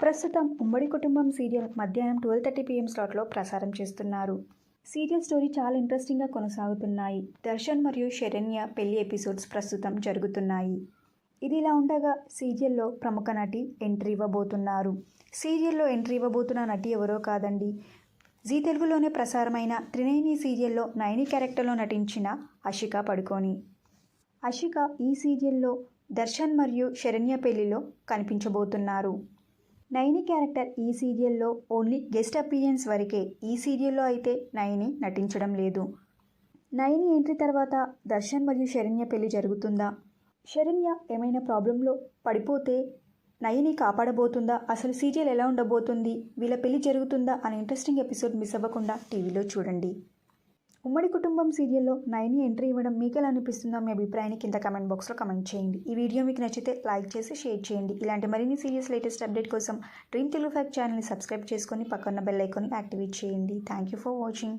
ప్రస్తుతం ఉమ్మడి కుటుంబం సీరియల్ మధ్యాహ్నం 12:30 PM స్లాట్లో ప్రసారం చేస్తున్నారు. సీరియల్ స్టోరీ చాలా ఇంట్రెస్టింగ్గా కొనసాగుతున్నాయి. దర్శన్ మరియు శరణ్య పెళ్లి ఎపిసోడ్స్ ప్రస్తుతం జరుగుతున్నాయి. ఇది ఇలా ఉండగా సీరియల్లో ప్రముఖ నటి ఎంట్రీ ఇవ్వబోతున్నారు. సీరియల్లో ఎంట్రీ ఇవ్వబోతున్న నటి ఎవరో కాదండి, జీ తెలుగులోనే ప్రసారమైన త్రినేని సీరియల్లో నయని క్యారెక్టర్లో నటించిన అషికా పడుకోని. అషిక ఈ సీరియల్లో దర్శన్ మరియు శరణ్య పెళ్లిలో కనిపించబోతున్నారు. నయని క్యారెక్టర్ ఈ సీరియల్లో ఓన్లీ గెస్ట్ అపీరియన్స్ వరకే. ఈ సీరియల్లో అయితే నయని నటించడం లేదు. నయని ఎంట్రీ తర్వాత దర్శన్ మరియు శరణ్య పెళ్లి జరుగుతుందా? శరణ్య ఏమైనా ప్రాబ్లంలో పడిపోతే నయని కాపాడబోతుందా? అసలు సీరియల్ ఎలా ఉండబోతుంది? వీళ్ళ పెళ్లి జరుగుతుందా అనే ఇంట్రెస్టింగ్ ఎపిసోడ్ మిస్ అవ్వకుండా టీవీలో చూడండి. ఉమ్మడి కుటుంబం సీరియల్లో నయని ఎంట్రీ ఇవ్వడం మీకు ఎలా అనిపిస్తుందో మీ అభిప్రాయాన్ని కింద కమెంట్ బాక్స్లో కమెంట్ చేయండి. ఈ వీడియో మీకు నచ్చితే లైక్ చేసి షేర్ చేయండి. ఇలాంటి మరిన్ని సీరియల్స్ లేటెస్ట్ అప్డేట్ కోసం డ్రీమ్ తెలుగు ఫ్యాక్ట్ ఛానల్ని సబ్స్క్రైబ్ చేసుకొని పక్కన్న బెల్ ఐకాన్ని యాక్టివేట్ చేయండి. Thank you for watching.